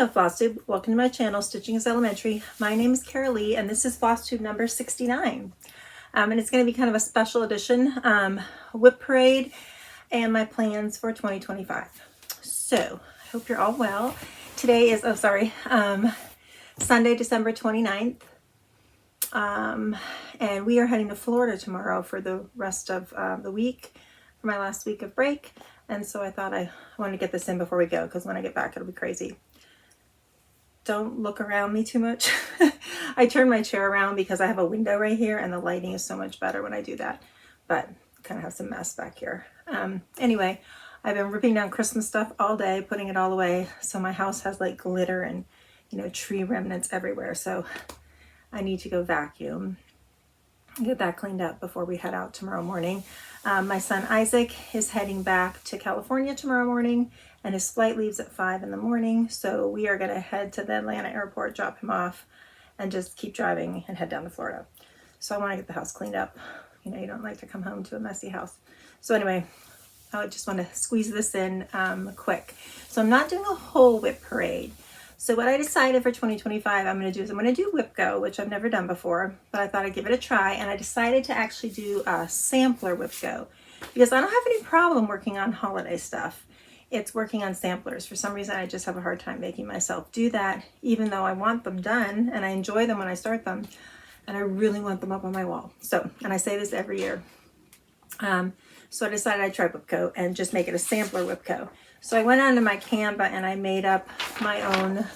Hello FlossTube, welcome to my channel, Stitching is Elementary. My name is Carol Lee and this is FlossTube number 69. And it's going to be kind of a special edition whip parade and my plans for 2025. So I hope you're all well. Today is, Sunday, December 29th. And we are heading to Florida tomorrow for the rest of the week, for my last week of break. And so I thought I wanted to get this in before we go, because when I get back it'll be crazy. Don't look around me too much. I turn my chair around because I have a window right here and the lighting is so much better when I do that. But kind of have some mess back here. Anyway, I've been ripping down Christmas stuff all day, putting it all away. So my house has like glitter and, you know, tree remnants everywhere. So I need to go vacuum, get that cleaned up before we head out tomorrow morning. My son Isaac is heading back to California tomorrow morning, and his flight leaves at 5 in the morning. So we are going to head to the Atlanta airport, drop him off, and just keep driving and head down to Florida. So I want to get the house cleaned up. You know, you don't like to come home to a messy house. So anyway, I just want to squeeze this in quick. So I'm not doing a whole whip parade. So what I decided for 2025 I'm going to do is I'm going to do Whip Go, which I've never done before, but I thought I'd give it a try. And I decided to actually do a sampler Whip Go because I don't have any problem working on holiday stuff. It's working on samplers. For some reason, I just have a hard time making myself do that, even though I want them done and I enjoy them when I start them. And I really want them up on my wall. So, and I say this every year. So I decided I'd try Whip Go and just make it a sampler Whip Go. So I went onto my Canva and I made up my own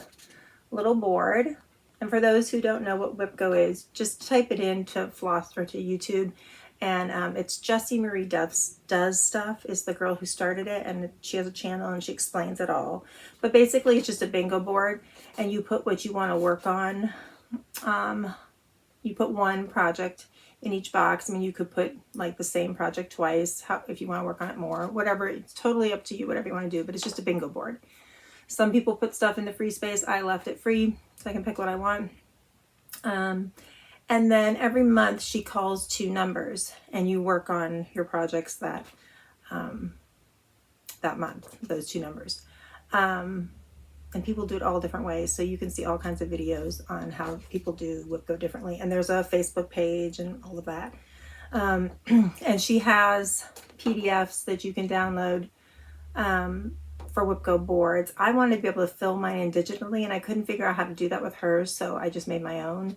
little board. And for those who don't know what Whip Go is, just type it into Floss or to YouTube. And it's Jessie Marie Does Stuff is the girl who started it, and she has a channel and she explains it all. But basically it's just a bingo board and you put what you want to work on. You put one project in each box. I mean, you could put like the same project twice if you want to work on it more, whatever. It's totally up to you, whatever you want to do, but it's just a bingo board. Some people put stuff in the free space. I left it free so I can pick what I want. And then every month she calls 2 numbers and you work on your projects that month, those 2 numbers. And people do it all different ways. So you can see all kinds of videos on how people do Whip Go differently. And there's a Facebook page and all of that. And she has PDFs that you can download for Whip Go boards. I wanted to be able to fill mine in digitally and I couldn't figure out how to do that with hers. So I just made my own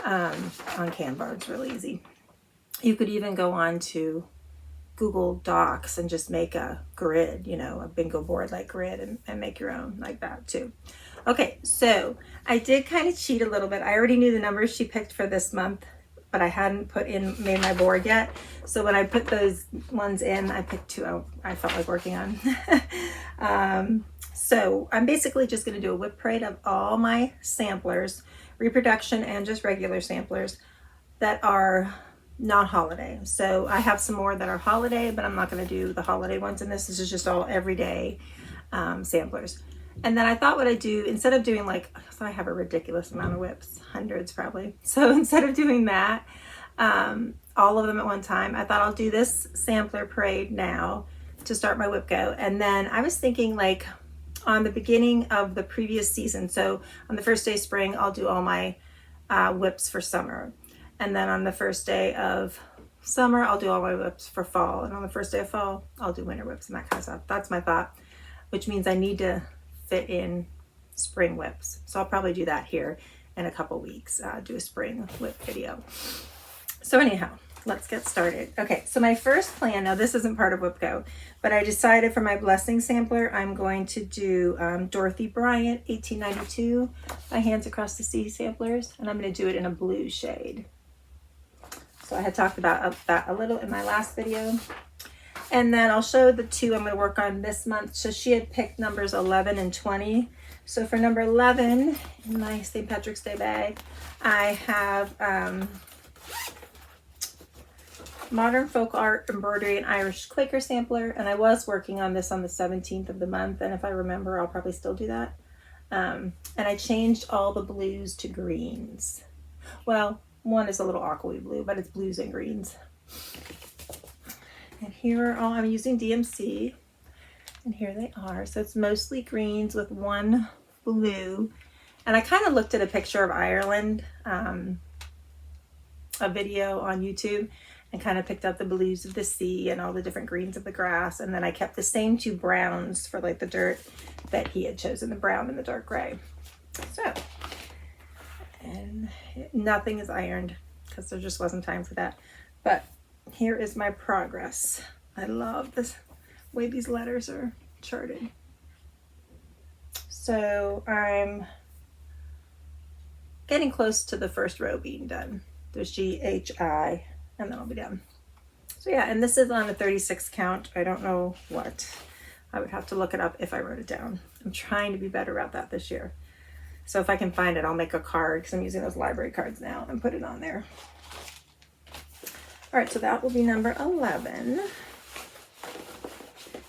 on Canva. It's really easy. You could even go on to Google Docs and just make a grid, you know, a bingo board like grid and make your own like that too. Okay, so I did kind of cheat a little bit. I already knew the numbers she picked for this month, but I hadn't made my board yet. So when I put those ones in, I picked 2 I felt like working on. So I'm basically just going to do a whip parade of all my samplers, reproduction and just regular samplers that are not holiday. So I have some more that are holiday, but I'm not going to do the holiday ones in this. This is just all everyday samplers. And then I thought what I'd do, instead of doing like, so I have a ridiculous amount of whips, hundreds probably. So instead of doing that, all of them at one time, I thought I'll do this sampler parade now to start my Whip Go. And then I was thinking like on the beginning of the previous season. So on the first day of spring, I'll do all my whips for summer. And then on the first day of summer, I'll do all my whips for fall. And on the first day of fall, I'll do winter whips and that kind of stuff. That's my thought, which means I need to fit in spring whips. So I'll probably do that here in a couple weeks, do a spring whip video. So anyhow, let's get started. Okay, so my first plan, now this isn't part of Whip Go, but I decided for my blessing sampler, I'm going to do Dorothy Bryant, 1892, My Hands Across the Sea samplers, and I'm going to do it in a blue shade. So I had talked about that a little in my last video. And then I'll show the 2 I'm going to work on this month. So she had picked numbers 11 and 20. So for number 11, in my St. Patrick's Day bag, I have Modern Folk Art Embroidery and Irish Quaker sampler. And I was working on this on the 17th of the month. And if I remember, I'll probably still do that. And I changed all the blues to greens. Well, one is a little aqua blue, but it's blues and greens. And here are all, I'm using DMC, and here they are. So it's mostly greens with one blue. And I kind of looked at a picture of Ireland, a video on YouTube, and kind of picked out the blues of the sea and all the different greens of the grass. And then I kept the same two browns for like the dirt that he had chosen, the brown and the dark gray. So, and nothing is ironed because there just wasn't time for that. But here is my progress. I love this way these letters are charted. So I'm getting close to the first row being done. There's G, H, I, and then I'll be done. So yeah, and this is on a 36 count. I don't know what. I would have to look it up if I wrote it down. I'm trying to be better about that this year. So if I can find it, I'll make a card because I'm using those library cards now and put it on there. All right, so that will be number 11.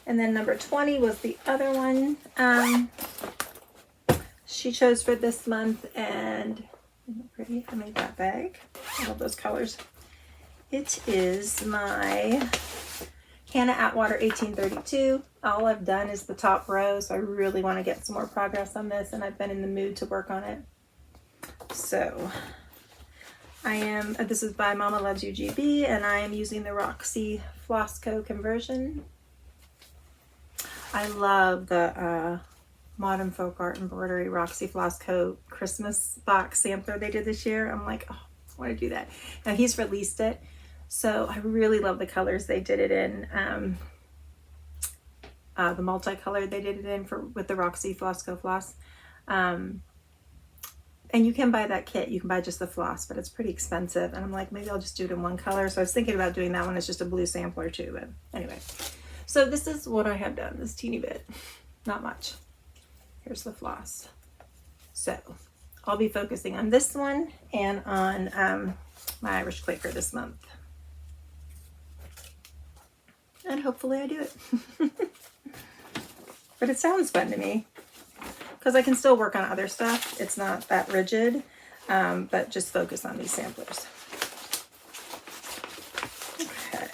And then number 20 was the other one she chose for this month. And isn't it pretty? I made that bag. I love those colors. It is my Hannah Atwater 1832. All I've done is the top row, so I really want to get some more progress on this, and I've been in the mood to work on it. So this is by Mama Loves UGB, and I am using the Roxy Flossco conversion. I love the Modern Folk Art Embroidery Roxy Flossco Christmas box sampler they did this year. I'm like, oh, I want to do that. Now he's released it, so I really love the colors they did it in. The multicolored they did it in with the Roxy Flossco floss. And you can buy that kit. You can buy just the floss, but it's pretty expensive. And I'm like, maybe I'll just do it in one color. So I was thinking about doing that one as just a blue sampler too. But anyway, so this is what I have done, this teeny bit. Not much. Here's the floss. So I'll be focusing on this one and on my Irish Quaker this month. And hopefully I do it. But it sounds fun to me because I can still work on other stuff. It's not that rigid, but just focus on these samplers. Okay.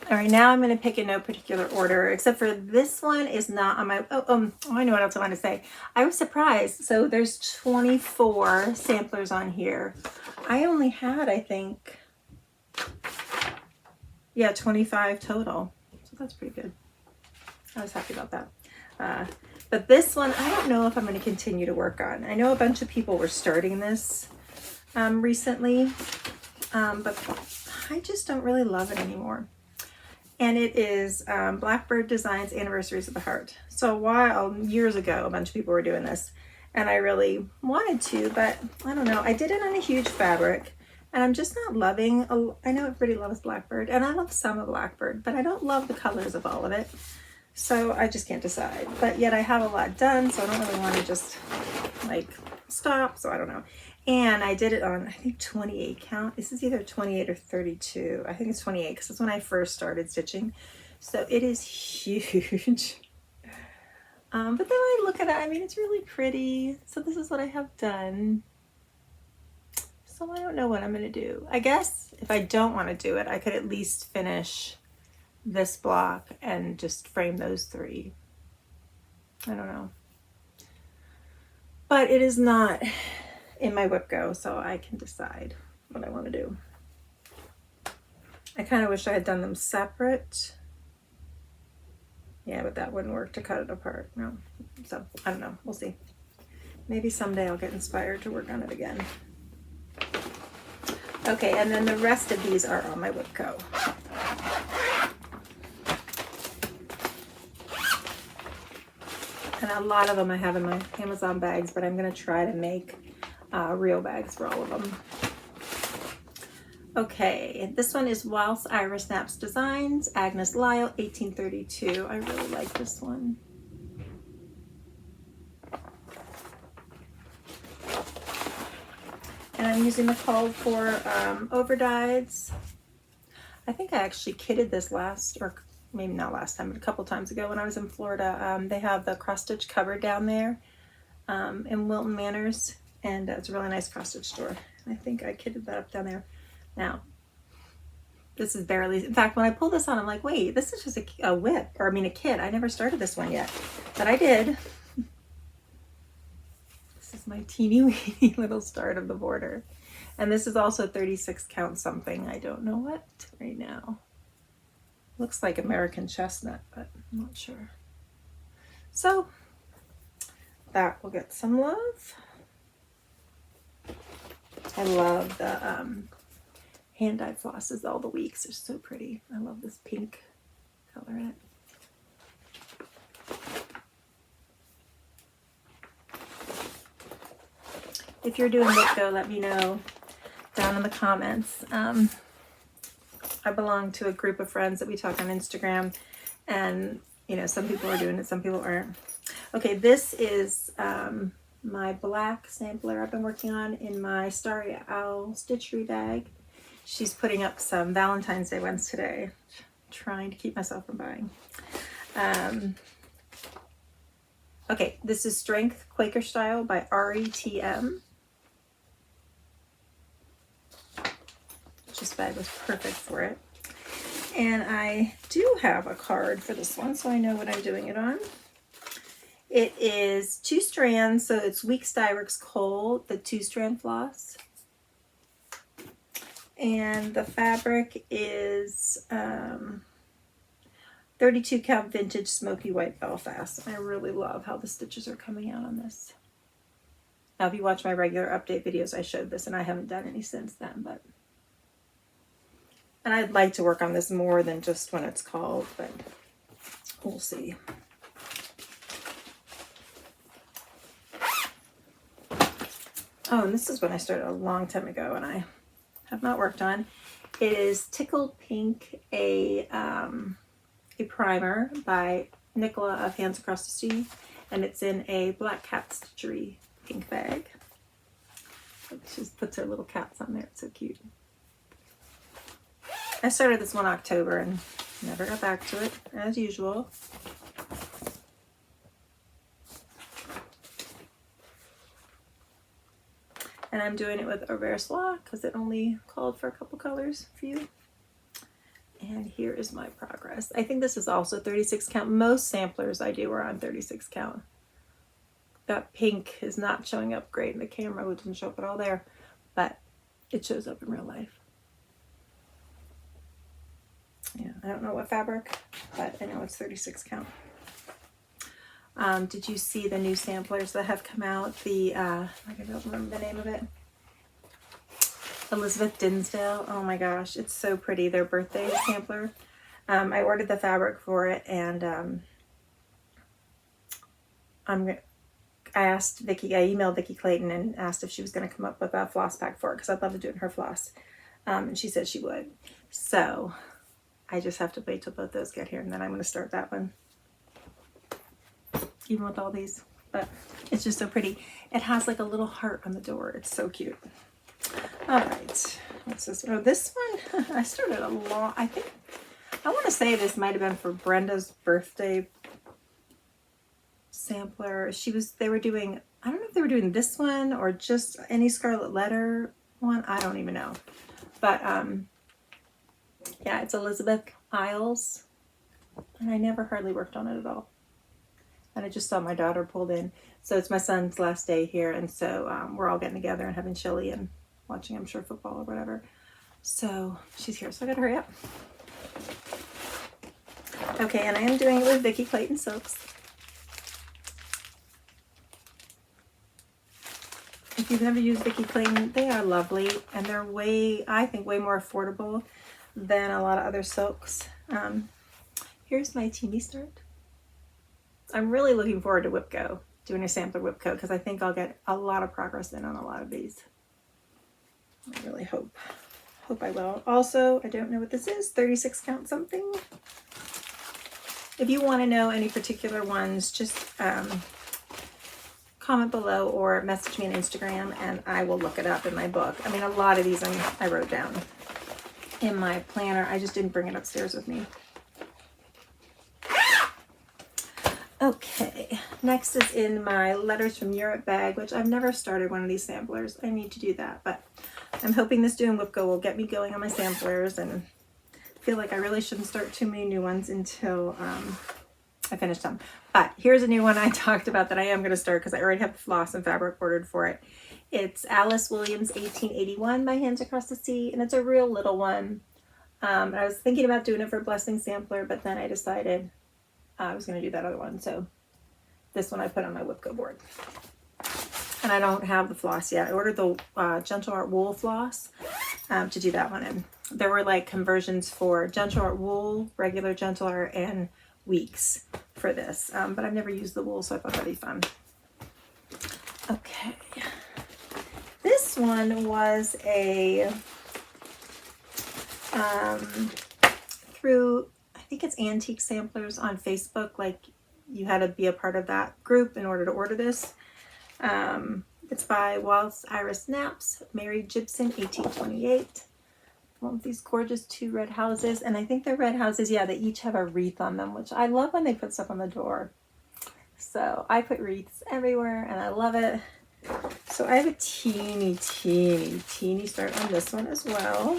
All right, now I'm going to pick in no particular order, except for this one is not on my, I know what else I want to say. I was surprised. So there's 24 samplers on here. I only had, I think, yeah, 25 total. So that's pretty good. I was happy about that. But this one, I don't know if I'm going to continue to work on. I know a bunch of people were starting this recently, but I just don't really love it anymore. And it is Blackbird Designs Anniversaries of the Heart. So a while, years ago, a bunch of people were doing this, and I really wanted to, but I don't know. I did it on a huge fabric, and I'm just not loving, I know everybody loves Blackbird, and I love some of Blackbird, but I don't love the colors of all of it. So I just can't decide. But yet I have a lot done, so I don't really want to just like stop, so I don't know. And I did it on, I think, 28 count. This is either 28 or 32. I think it's 28 because it's when I first started stitching. So it is huge. But then when I look at it, I mean, it's really pretty. So this is what I have done. So I don't know what I'm going to do. I guess if I don't want to do it, I could at least finish this block and just frame those three. I don't know. But it is not in my whip go, so I can decide what I want to do. I kind of wish I had done them separate. Yeah, but that wouldn't work to cut it apart. No. So I don't know. We'll see. Maybe someday I'll get inspired to work on it again. Okay, and then the rest of these are on my whip go. And a lot of them I have in my Amazon bags, but I'm going to try to make real bags for all of them. Okay, this one is Whilst Iris Naps Designs, Agnes Lyle, 1832. I really like this one. And I'm using the call for overdyes. I think I actually kitted this or maybe not last time, but a couple times ago when I was in Florida. They have the cross stitch cupboard down there in Wilton Manors, and it's a really nice cross stitch store. I think I kitted that up down there. Now, This is barely, in fact, when I pulled this on, I'm like, wait, this is just a whip, or I mean a kit. I never started this one yet, but I did. This is my teeny weeny little start of the border. And this is also 36 count something. I don't know what right now. Looks like American chestnut, but I'm not sure. So that will get some love. I love the hand-dyed flosses all the weeks. They're so pretty. I love this pink color in it. If you're doing Whipco, let me know down in the comments. I belong to a group of friends that we talk on Instagram, and you know, some people are doing it, some people aren't. Okay, this is my black sampler I've been working on in my Starry Owl stitchery bag. She's putting up some Valentine's Day ones today. Trying to keep myself from buying. Okay, this is Strength Quaker Style by RETM. This bag was perfect for it. And I do have a card for this one, so I know what I'm doing it on. It is 2 strands, so it's Week Styrex Kohl, the 2-strand floss. And the fabric is 32 count vintage smoky white Belfast. I really love how the stitches are coming out on this. Now, if you watch my regular update videos, I showed this, and I haven't done any since then, but. And I'd like to work on this more than just when it's called, but we'll see. Oh, and this is one I started a long time ago and I have not worked on. It is Tickled Pink, a primer by Nicola of Hands Across the Sea, and it's in a black cat stitchery pink bag. She just puts her little cats on there. It's so cute. I started this one October and never got back to it, as usual. And I'm doing it with Au Soie because it only called for a couple colors for you. And here is my progress. I think this is also 36 count. Most samplers I do are on 36 count. That pink is not showing up great in the camera. It doesn't show up at all there, but it shows up in real life. Yeah, I don't know what fabric, but I know it's 36 count. Did you see the new samplers that have come out? The, I don't remember the name of it. Elizabeth Dinsdale. Oh my gosh, it's so pretty. Their birthday sampler. I ordered the fabric for it, and I asked Vicky, I emailed Vicky Clayt and asked if she was going to come up with a floss pack for it because I'd love to do it in her floss. And she said she would. So I just have to wait till both those get here, and then I'm going to start that one. Even with all these, but it's just so pretty. It has like a little heart on the door. It's so cute. All right, what's this? Oh, this one, I started a long, I think, I want to say this might have been for Brenda's birthday sampler. They were doing, I don't know if they were doing this one or just any Scarlet Letter one. I don't even know. But yeah, it's Elizabeth Isles, and I never hardly worked on it at all. And I just saw my daughter pulled in. So it's my son's last day here, and so we're all getting together and having chili and watching, I'm sure, football or whatever. So she's here, so I gotta hurry up. Okay, and I am doing it with Vicky Clayt Silks. If you've never used Vicky Clayt, they are lovely, and they're way, I think, way more affordable than a lot of other silks. Here's my teeny start. I'm really looking forward to Whipco, doing a sampler Whipco, because I think I'll get a lot of progress in on a lot of these. I really hope I will. Also, I don't know what this is, 36 count something. If you want to know any particular ones, just comment below or message me on Instagram and I will look it up in my book. I mean, a lot of these I wrote down in my planner. I just didn't bring it upstairs with me. Okay, next is in my Letters from Europe bag, which I've never started one of these samplers. I need to do that, but I'm hoping this doing Whipco will get me going on my samplers, and feel like I really shouldn't start too many new ones until I finish them. But here's a new one I talked about that I am going to start because I already have the floss and fabric ordered for it. It's Alice Williams 1881 My Hands Across the Sea, and it's a real little one. I was thinking about doing it for a blessing sampler, but then I decided I was going to do that other one. So this one I put on my Whipco board. And I don't have the floss yet. I ordered the Gentle Art wool floss to do that one in. There were like conversions for Gentle Art wool, regular Gentle Art, and weeks for this. But I've never used the wool, so I thought that'd be fun. Okay. This one was a through, I think it's Antique Samplers on Facebook. Like, you had to be a part of that group in order to order this. It's by Waltz Iris Knaps, Mary Gibson, 1828. One with these gorgeous 2 red houses. And I think they're red houses, yeah, they each have a wreath on them, which I love when they put stuff on the door. So I put wreaths everywhere and I love it. So I have a teeny start on this one as well.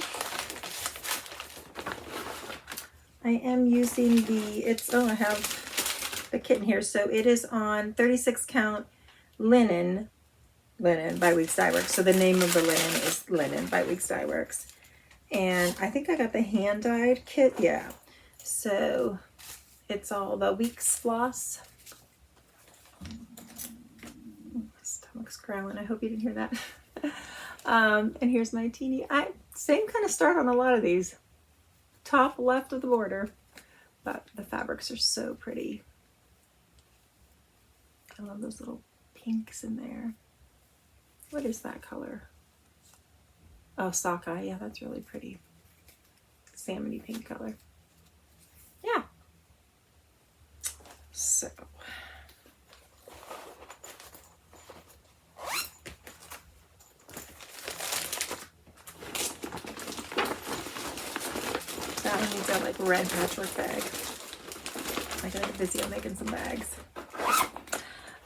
I am using I have the kit in here. So it is on 36 count linen by Weeks Dye Works. So the name of the linen is Linen by Weeks Dye Works. And I think I got the hand dyed kit. Yeah. So it's all the Weeks floss. My stomach's growling. I hope you didn't hear that. And here's my teeny. Same kind of start on a lot of these. Top left of the border. But the fabrics are so pretty. I love those little pinks in there. What is that color? Oh, sockeye. Yeah, that's really pretty. Salmony pink color. Yeah. So. That one needs that like red patchwork bag. I gotta get busy on making some bags.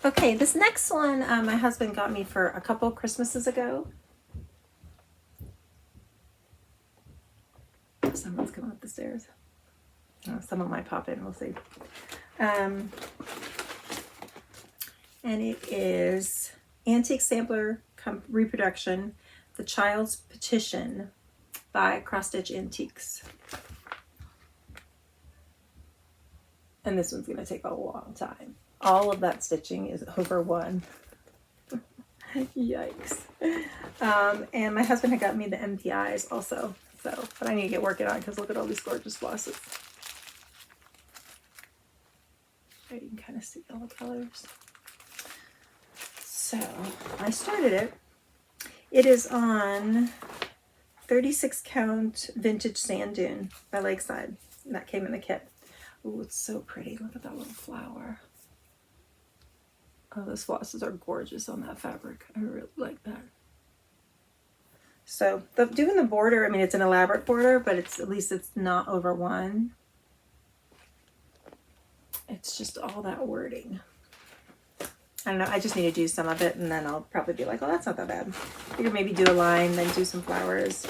Okay, this next one my husband got me for a couple Christmases ago. Someone's coming up the stairs. Oh, someone might pop in, we'll see. And it is Antique Sampler Reproduction, The Childs Petition by Cross Stitch Antiques. And this one's gonna take a long time. All of that stitching is over one. Yikes. And my husband had got me the MPIs also. So, but I need to get working on it because look at all these gorgeous flosses. You can kind of see all the colors. So I started it. It is on 36 count vintage sand dune by Lakeside. And that came in the kit. Oh, it's so pretty. Look at that little flower. Oh, those flosses are gorgeous on that fabric. I really like that. So doing the border, I mean, it's an elaborate border, but at least it's not over one. It's just all that wording. I don't know. I just need to do some of it, and then I'll probably be like, oh, that's not that bad. I could maybe do a line, then do some flowers,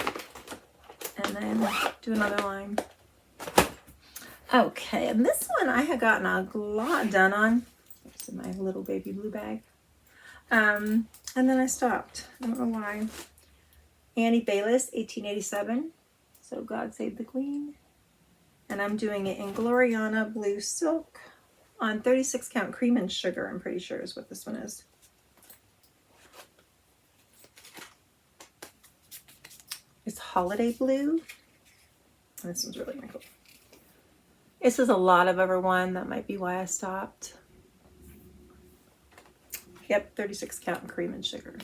and then do another line. Okay, and this one I had gotten a lot done on. It's in my little baby blue bag. And then I stopped. I don't know why. Annie Bayliss, 1887. So God Save the Queen. And I'm doing it in Gloriana Blue Silk on 36 count cream and sugar, I'm pretty sure is what this one is. It's Holiday Blue. And this one's really wrinkled. This is a lot of over one. That might be why I stopped. Yep, 36 count cream and sugar.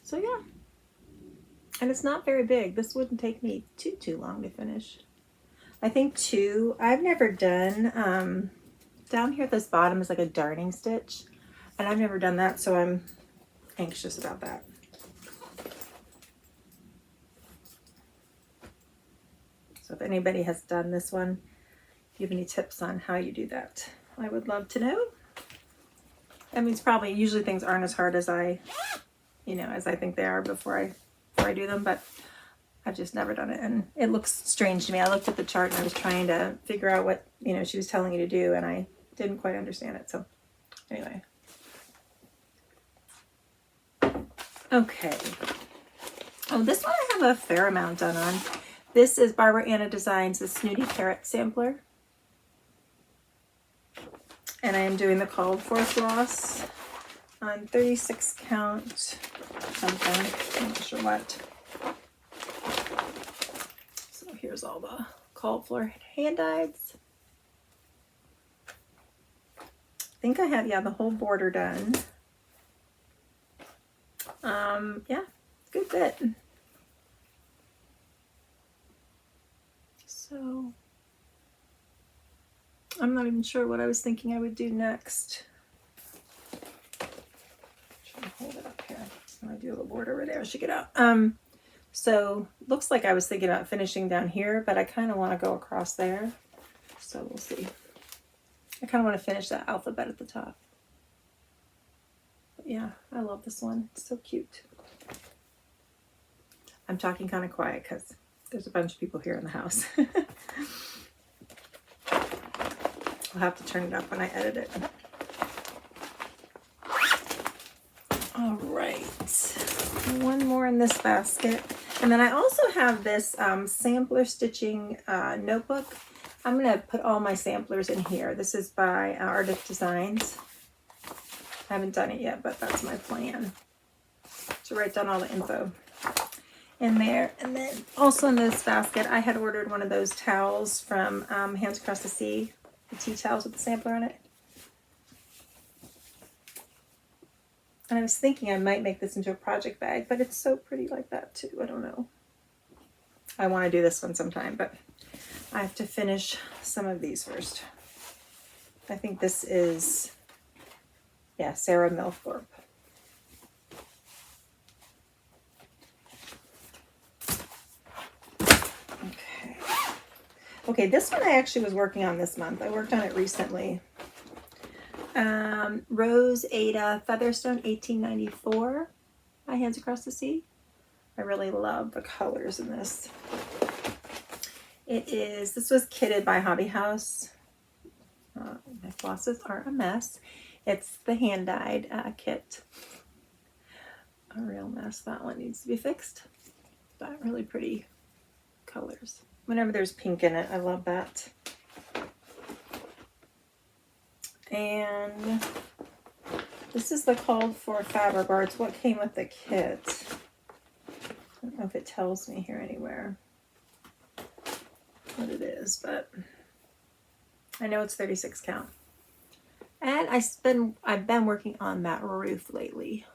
So yeah. And it's not very big. This wouldn't take me too long to finish. I think two. I've never done, down here at this bottom is like a darning stitch. And I've never done that, so I'm anxious about that. So if anybody has done this one, if you have any tips on how you do that, I would love to know. That means probably usually things aren't as hard as I you know, as I think they are before I do them, but I've just never done it, and it looks strange to me. I looked at the chart and I was trying to figure out what, you know, she was telling you to do, and I didn't quite understand it. So anyway. Okay. Oh, this one I have a fair amount done on. This is Barbara Anna Designs, the Snooty Parrot Sampler. And I am doing the called for floss on 36 count something. I'm not sure what. So here's all the called for hand-dyes. I think I have, yeah, the whole border done. Yeah, good bit. So I'm not even sure what I was thinking I would do next. Try to hold it up here. I do a little border over there. I should get out. So looks like I was thinking about finishing down here, but I kind of want to go across there. So we'll see. I kind of want to finish that alphabet at the top. But yeah, I love this one. It's so cute. I'm talking kind of quiet because there's a bunch of people here in the house. I'll have to turn it up when I edit it. All right, one more in this basket. And then I also have this sampler stitching notebook. I'm gonna put all my samplers in here. This is by Arff Designs. I haven't done it yet, but that's my plan, to write down all the info in there. And then also in this basket, I had ordered one of those towels from Hands Across the Sea, the tea towels with the sampler on it. And I was thinking I might make this into a project bag, but it's so pretty like that too. I don't know. I want to do this one sometime, but I have to finish some of these first. I think this is, yeah, Sarah Milthorpe. Okay, this one I actually was working on this month. I worked on it recently. Rose Ada Featherstone 1894 by Hands Across the Sea. I really love the colors in this. This was kitted by Hobby House. My flosses are a mess. It's the hand-dyed kit. A real mess. That one needs to be fixed. But really pretty colors. Whenever there's pink in it, I love that. And this is the called for fabric, or it's what came with the kit. I don't know if it tells me here anywhere what it is, but I know it's 36 count. And I've been working on that roof lately.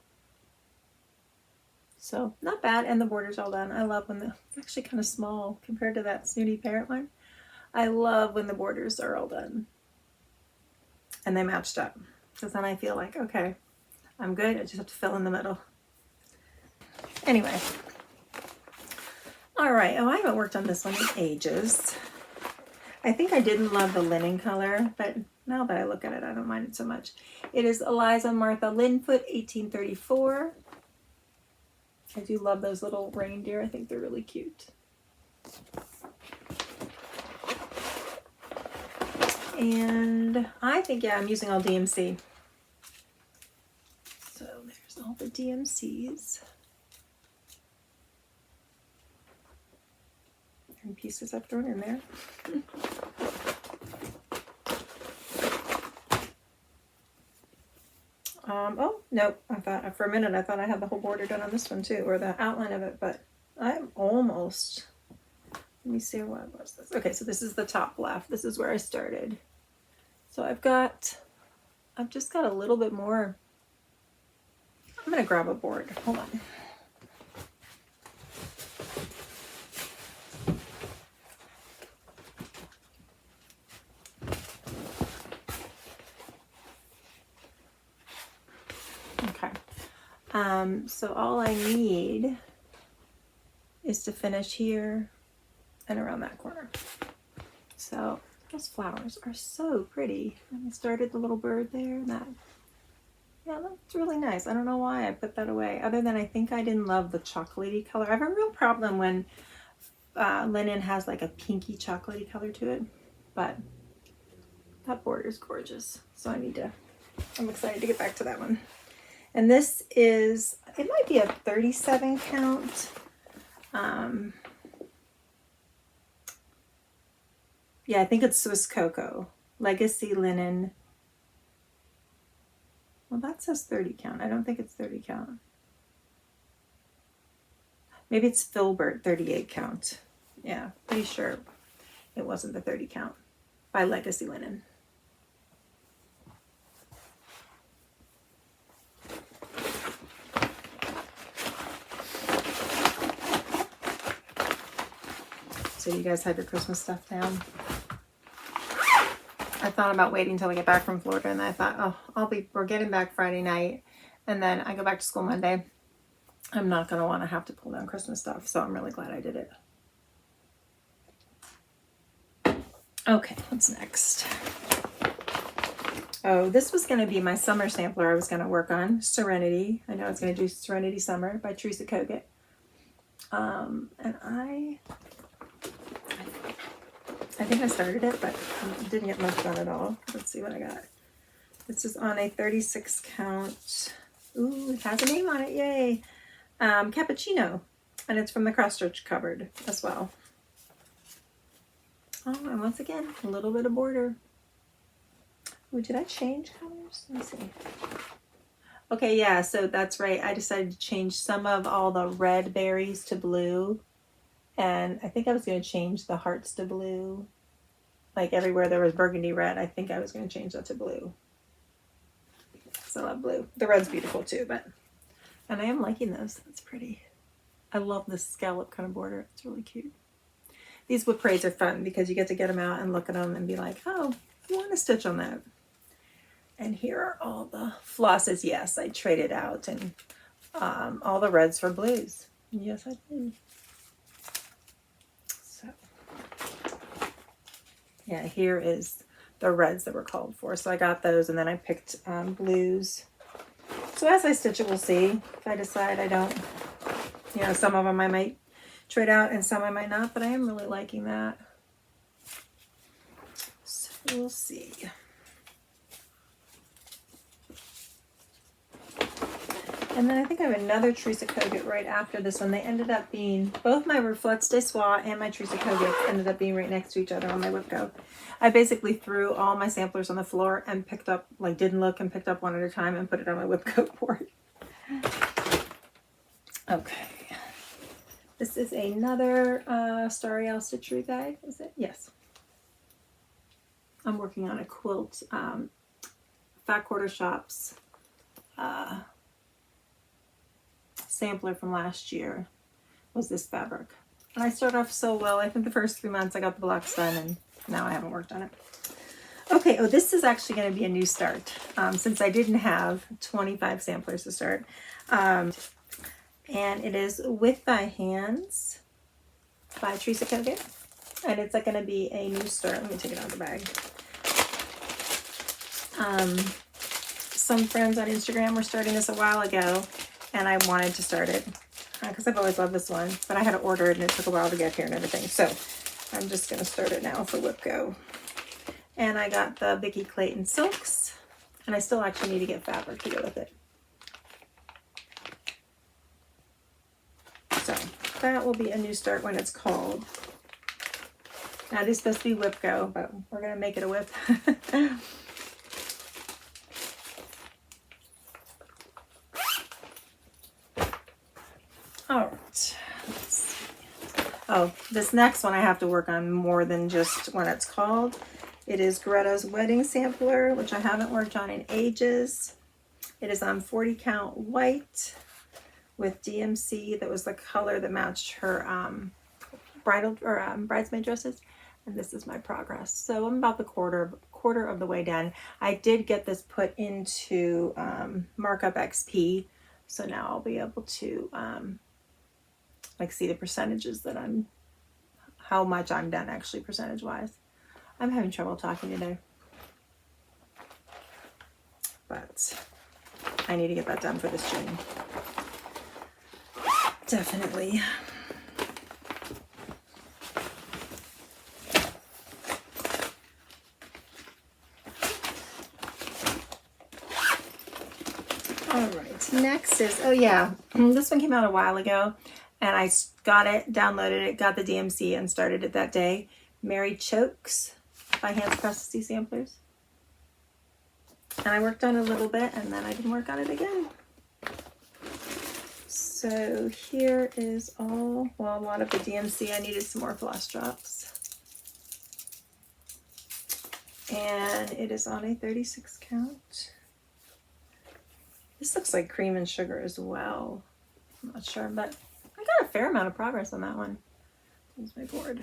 So not bad, and the border's all done. I love when it's actually kind of small compared to that Snooty Parrot one. I love when the borders are all done and they matched up, because then I feel like, okay, I'm good. I just have to fill in the middle. Anyway, all right. Oh, I haven't worked on this one in ages. I think I didn't love the linen color, but now that I look at it, I don't mind it so much. It is Eliza Martha Linfoot 1834. I do love those little reindeer. I think they're really cute. And I think, yeah, I'm using all DMC. So there's all the DMCs. And pieces I've thrown in there. Oh, no, I thought for a minute, I thought I had the whole border done on this one too, or the outline of it, but I'm almost. Let me see, what was this? Okay, so this is the top left. This is where I started. So I've just got a little bit more. I'm gonna grab a board, hold on. So all I need is to finish here and around that corner. So those flowers are so pretty. And I started the little bird there, and that Yeah, that's really nice. I don't know why I put that away, other than I think I didn't love the chocolatey color. I have a real problem when linen has like a pinky chocolatey color to it, but that border is gorgeous. So I'm excited to get back to that one. And this is, it might be a 37 count. Yeah, I think it's Swiss Coco. Legacy linen. Well, that says 30 count. I don't think it's 30 count. Maybe it's Filbert 38 count. Yeah, pretty sure it wasn't the 30 count by Legacy Linen. So you guys have your Christmas stuff down? I thought about waiting until I get back from Florida, and I thought, oh, we're getting back Friday night, and then I go back to school Monday. I'm not going to want to have to pull down Christmas stuff, so I'm really glad I did it. Okay, what's next? Oh, this was going to be my summer sampler I was going to work on, Serenity. I know I was going to do Serenity Summer by Teresa Kogut. And I think I started it, but didn't get much done at all. Let's see what I got. This is on a 36 count. Ooh, it has a name on it, yay. Cappuccino, and it's from the cross stitch cupboard as well. Oh, and once again, a little bit of border. Ooh, did I change colors? Let me see. Okay, yeah, so that's right. I decided to change some of all the red berries to blue. And I think I was going to change the hearts to blue. Like everywhere there was burgundy red, I think I was going to change that to blue. So I love blue. The red's beautiful too, and I am liking those. That's pretty. I love this scallop kind of border. It's really cute. These whip braids are fun because you get to get them out and look at them and be like, oh, I want to stitch on that. And here are all the flosses. Yes, I traded out and all the reds for blues. Yes, I did. So, yeah, here is the reds that were called for. So I got those, and then I picked blues. So as I stitch it, we'll see. If I decide I don't, some of them I might trade out and some I might not, but I am really liking that. So we'll see. And then I think I have another Teresa Kogut right after this one. They ended up being, both my Reflex de Soie and my Teresa Kogut ended up being right next to each other on my whip go. I basically threw all my samplers on the floor and picked up, like didn't look and picked up one at a time and put it on my whip go board. Okay. This is another Starry Owl Stitchery guide, is it? Yes. I'm working on a quilt, Fat Quarter Shop's sampler from last year was this fabric. And I started off so well. I think the first 3 months I got the blocks done, and now I haven't worked on it. Okay, oh, this is actually going to be a new start since I didn't have 25 samplers to start. And it is With Thy Hands by Teresa Kogut. And it's going to be a new start. Let me take it out of the bag. Some friends on Instagram were starting this a while ago, and I wanted to start it because I've always loved this one, but I had to order it and it took a while to get here and everything. So I'm just going to start it now for Whip Go. And I got the Vicky Clayt silks, and I still actually need to get fabric to go with it. So that will be a new start when it's called. Now it is supposed to be Whip Go, but we're going to make it a whip. All right. Oh, this next one I have to work on more than just when it's called. It is Greta's Wedding Sampler, which I haven't worked on in ages. It is on 40 count white with DMC. That was the color that matched her bridal or bridesmaid dresses. And this is my progress. So I'm about the quarter of the way done. I did get this put into Markup XP, so now I'll be able to like see the percentages that how much I'm done actually percentage wise. I'm having trouble talking today, but I need to get that done for this June. Definitely. All right, next is, oh yeah, this one came out a while ago, and I got it, downloaded it, got the DMC, and started it that day. Mary Chokes by Hands Across the Sea Samplers. And I worked on it a little bit, and then I didn't work on it again. So here is all, well, a lot of the DMC. I needed some more floss drops. And it is on a 36 count. This looks like cream and sugar as well. I'm not sure, but I got a fair amount of progress on that one. Here's my board.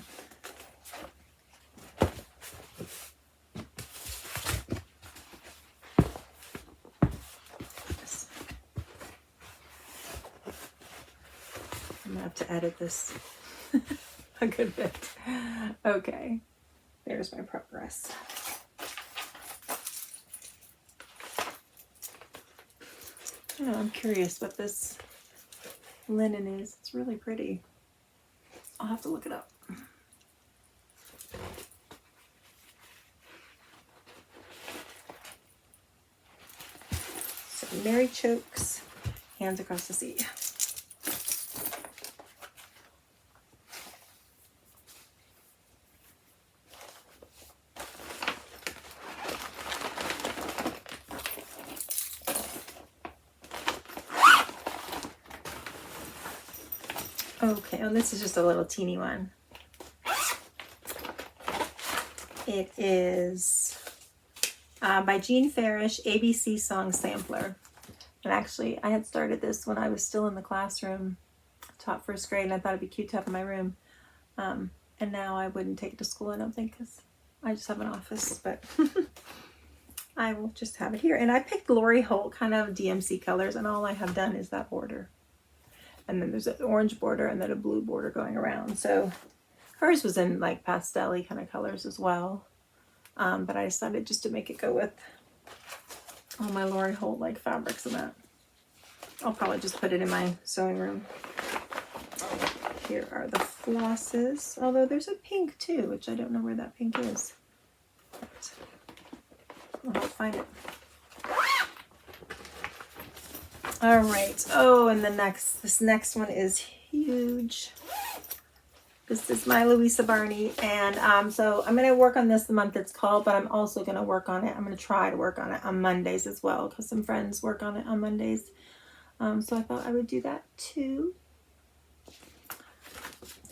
I'm gonna have to edit this a good bit. Okay, there's my progress. Oh, I'm curious what this linen is. It's really pretty. I'll have to look it up. So Mary Chokes, Hands Across the Sea. Okay, and this is just a little teeny one. It is by Jean Farish, ABC Song Sampler. And actually, I had started this when I was still in the classroom, taught first grade, and I thought it'd be cute to have in my room. And now I wouldn't take it to school, I don't think, because I just have an office, but I will just have it here. And I picked Lori Holt kind of DMC colors, and all I have done is that border. And then there's an orange border and then a blue border going around. So hers was in like pastel-y kind of colors as well. But I decided just to make it go with all my Lori Holt like fabrics and that. I'll probably just put it in my sewing room. Here are the flosses. Although there's a pink too, which I don't know where that pink is. But I'll have to find it. All right. Oh, and this next one is huge. This is my Louisa Barney, and so I'm gonna work on this the month it's called, but I'm also gonna work on it. I'm gonna try to work on it on Mondays as well, because some friends work on it on Mondays. So I thought I would do that too.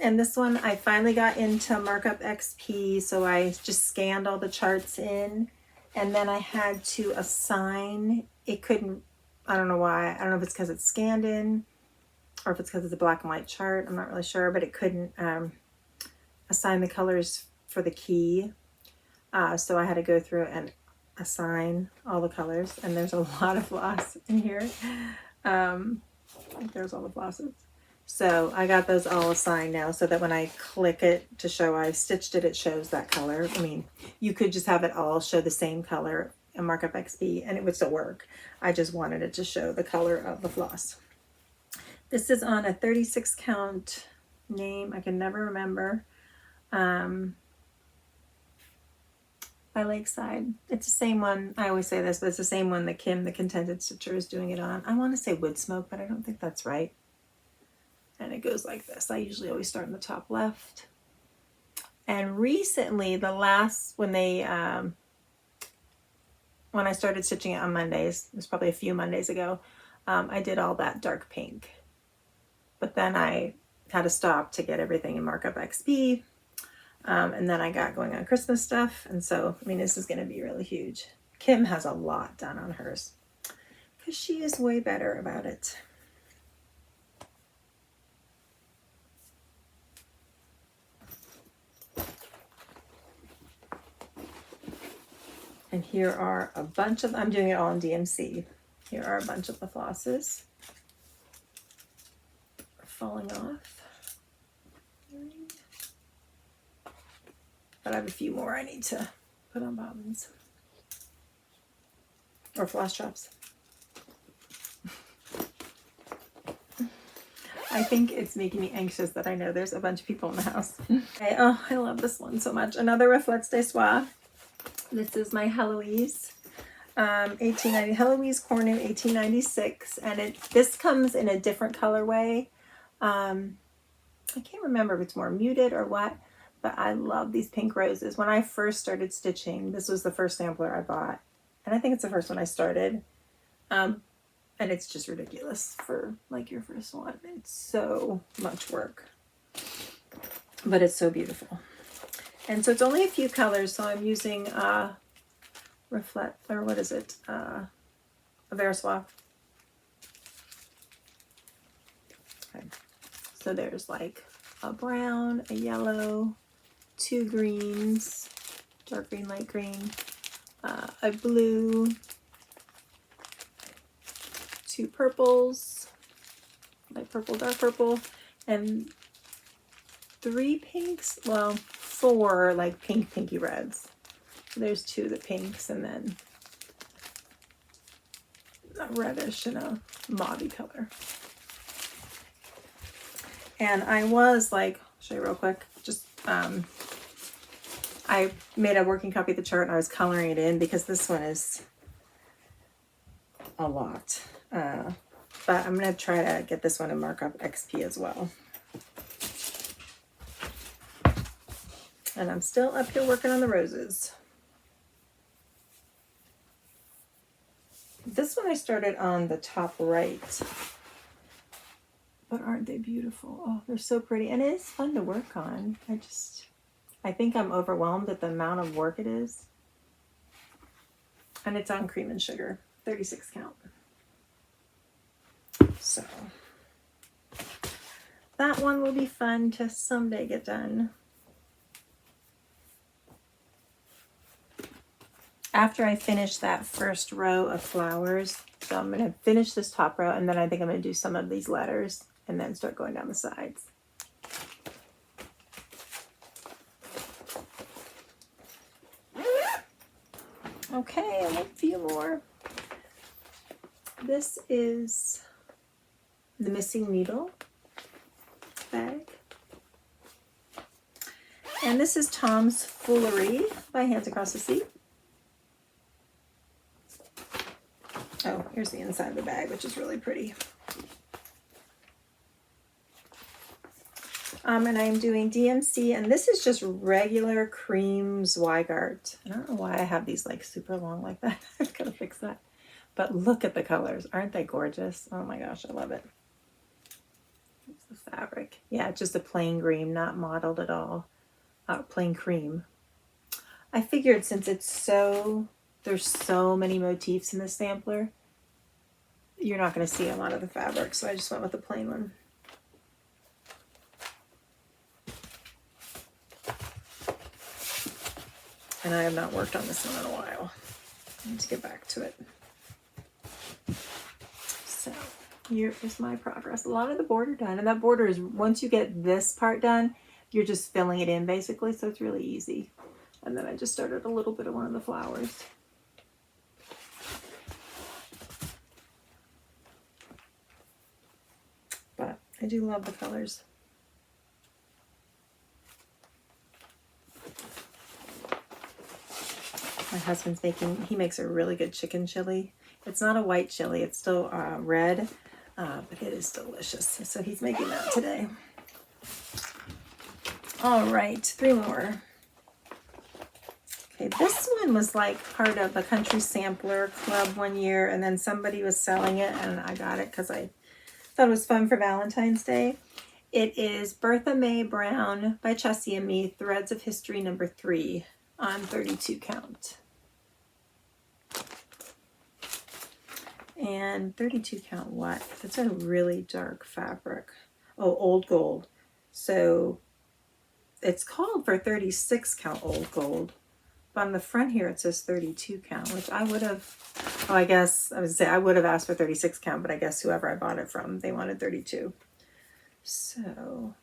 And this one, I finally got into Markup XP, so I just scanned all the charts in, and then I had to assign. It couldn't. I don't know why. I don't know if it's because it's scanned in or if it's because it's a black and white chart. I'm not really sure, but it couldn't assign the colors for the key. So I had to go through and assign all the colors. And there's a lot of floss in here. There's all the flosses. So I got those all assigned now so that when I click it to show I've stitched it, it shows that color. I mean, you could just have it all show the same color in Markup XP and it would still work. I just wanted it to show the color of the floss. This is on a 36 count name. I can never remember. By Lakeside. It's the same one. I always say this, but it's the same one that Kim, the Contented Stitcher, is doing it on. I want to say Wood Smoke, but I don't think that's right. And it goes like this. I usually always start in the top left. And recently, when I started stitching it on Mondays, it was probably a few Mondays ago, I did all that dark pink. But then I had to stop to get everything in Markup XP. And then I got going on Christmas stuff. And so, I mean, this is going to be really huge. Kim has a lot done on hers because she is way better about it. And here are a bunch of, I'm doing it all in DMC. Here are a bunch of the flosses falling off. But I have a few more I need to put on bobbins or floss drops. I think it's making me anxious that I know there's a bunch of people in the house. Okay, oh, I love this one so much. Another Reflex de Soie. This is my Heloise. 1890 Heloise Cornu 1896, and this comes in a different colorway. I can't remember if it's more muted or what, but I love these pink roses. When I first started stitching, this was the first sampler I bought, and I think it's the first one I started. And it's just ridiculous for like your first one. It's so much work, but it's so beautiful. And so it's only a few colors, so I'm using Reflect, or what is it? A Versoie. Okay. So there's like a brown, a yellow, 2 greens, dark green, light green, a blue, 2 purples, light purple, dark purple, and 3 pinks. Well, 4 like pinky reds. There's 2 the pinks, and then a reddish and a mauvey color. And I was like, I'll show you real quick, just I made a working copy of the chart and I was coloring it in because this one is a lot. But I'm going to try to get this one in markup XP as well. And I'm still up here working on the roses. This one I started on the top right. But aren't they beautiful? Oh, they're so pretty. And it is fun to work on. I think I'm overwhelmed at the amount of work it is. And it's on cream and sugar, 36 count. So that one will be fun to someday get done. After I finish that first row of flowers, so I'm going to finish this top row, and then I think I'm going to do some of these letters and then start going down the sides. Okay, a few more. This is the Missing Needle bag. And this is Tom's Foolery by Hands Across the Sea. Oh, here's the inside of the bag, which is really pretty. And I'm doing DMC, and this is just regular cream Zweigart. I don't know why I have these like super long like that. I've got to fix that. But look at the colors. Aren't they gorgeous? Oh my gosh, I love it. Here's the fabric. Yeah, it's just a plain green, not mottled at all. Plain cream. I figured since it's there's so many motifs in the sampler, you're not going to see a lot of the fabric, so I just went with the plain one. And I have not worked on this one in a while. I need to get back to it. So here is my progress. A lot of the border done, and that border is, once you get this part done, you're just filling it in basically, so it's really easy. And then I just started a little bit of one of the flowers. But I do love the colors. My husband's he makes a really good chicken chili. It's not a white chili, it's still red, but it is delicious. So he's making that today. All right, 3 more. Okay, this one was like part of a country sampler club one year, and then somebody was selling it, and I got it because I thought it was fun for Valentine's Day. It is Bertha May Brown by Chessie and Me, Threads of History number 3 on 32 count. And 32 count what? That's a really dark fabric. Oh, old gold. So it's called for 36 count old gold. But on the front here it says 32 count, which I would have, oh, I guess, I would say I would have asked for 36 count, but I guess whoever I bought it from, they wanted 32. So,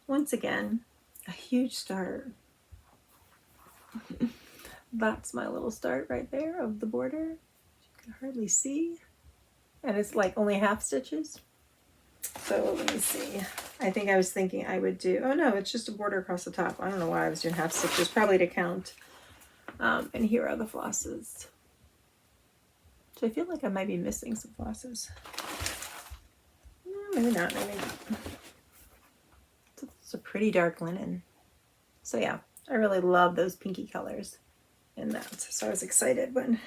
once again, a huge start. That's my little start right there of the border. You can hardly see. And it's like only half stitches. So let me see. I think I was thinking I would do, oh no, it's just a border across the top. I don't know why I was doing half stitches, probably to count. And here are the flosses. So I feel like I might be missing some flosses. No, maybe not, maybe not. It's a pretty dark linen. So yeah, I really love those pinky colors in that. So I was excited when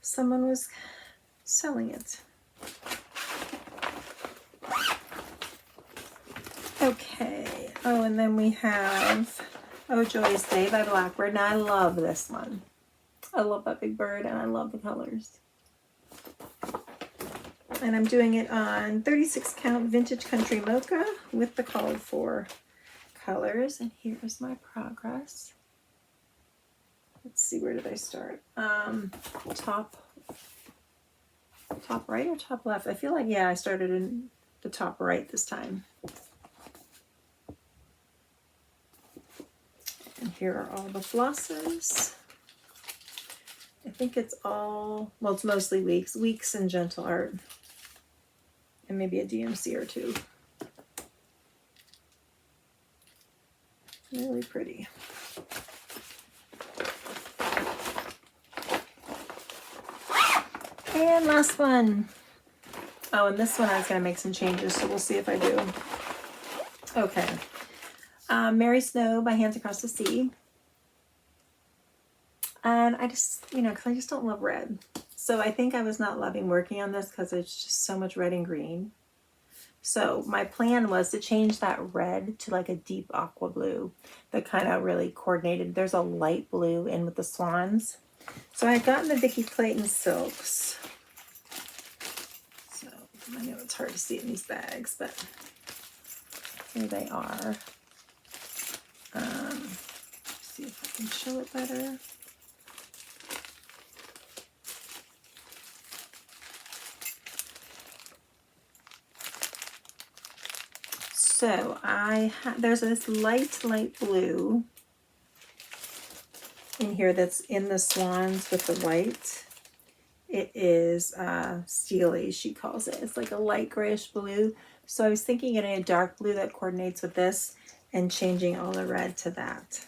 someone was selling it. Okay, oh, and then we have Oh Joyous Day by Blackbird. Now I love this one. I love that big bird and I love the colors. And I'm doing it on 36 count vintage country mocha with the called for colors. And here's my progress. Let's see, where did I start? Top right or top left? I feel like, yeah, I started in the top right this time. And here are all the flosses. I think it's all, well, it's mostly Weeks and Gentle Art. And maybe a DMC or two. Really pretty. And last one. Oh, and this one I was going to make some changes, so we'll see if I do. Okay. Mary Snow by Hands Across the Sea. And I just, you know, because I just don't love red. So I think I was not loving working on this because it's just so much red and green. So my plan was to change that red to like a deep aqua blue that kind of really coordinated. There's a light blue in with the swans. So I had gotten the Vicky Clayt silks. So I know it's hard to see in these bags, but here they are. See if I can show it better. So there's this light blue in here that's in the swans with the white. It is steely, she calls it. It's like a light grayish blue. So I was thinking getting a dark blue that coordinates with this and changing all the red to that.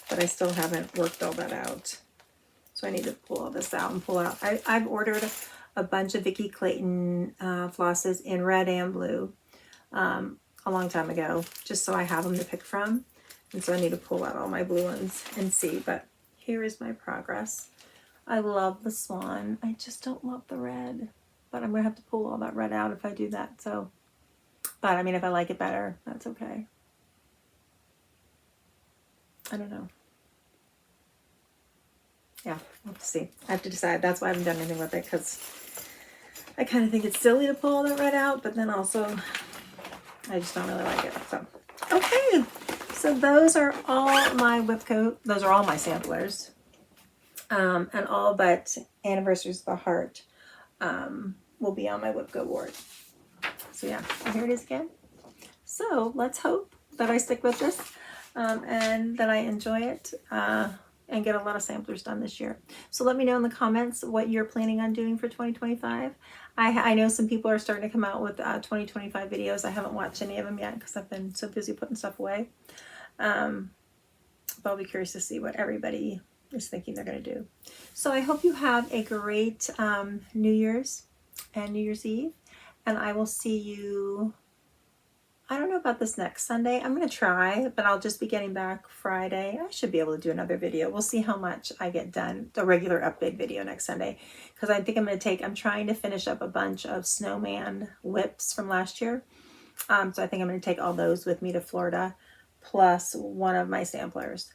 But I still haven't worked all that out. So I need to pull all this out and pull out. I've ordered a bunch of Vicky Clayt flosses in red and blue a long time ago, just so I have them to pick from. And so I need to pull out all my blue ones and see. But here is my progress. I love the swan. I just don't love the red. But I'm going to have to pull all that red out if I do that. So, but I mean, if I like it better, that's okay. I don't know. Yeah, we'll have to see. I have to decide. That's why I haven't done anything with it, because I kind of think it's silly to pull all that red out, but then also I just don't really like it. So, okay. So those are all my whip coat. Those are all my samplers. And all but Anniversaries of the Heart will be on my whip coat board. So yeah, here it is again. So let's hope that I stick with this and that I enjoy it and get a lot of samplers done this year. So let me know in the comments what you're planning on doing for 2025. I know some people are starting to come out with 2025 videos. I haven't watched any of them yet because I've been so busy putting stuff away. But I'll be curious to see what everybody is thinking they're going to do. So I hope you have a great New Year's and New Year's Eve. And I will see you, I don't know about this next Sunday. I'm going to try, but I'll just be getting back Friday. I should be able to do another video. We'll see how much I get done, the regular update video next Sunday. Because I think I'm trying to finish up a bunch of snowman whips from last year. So I think I'm going to take all those with me to Florida, plus one of my samplers.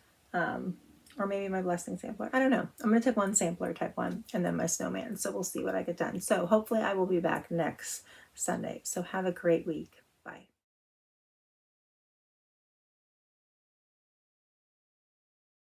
Or maybe my blessing sampler. I don't know. I'm going to take one sampler, type 1, and then my snowman. So we'll see what I get done. So hopefully I will be back next Sunday. So have a great week.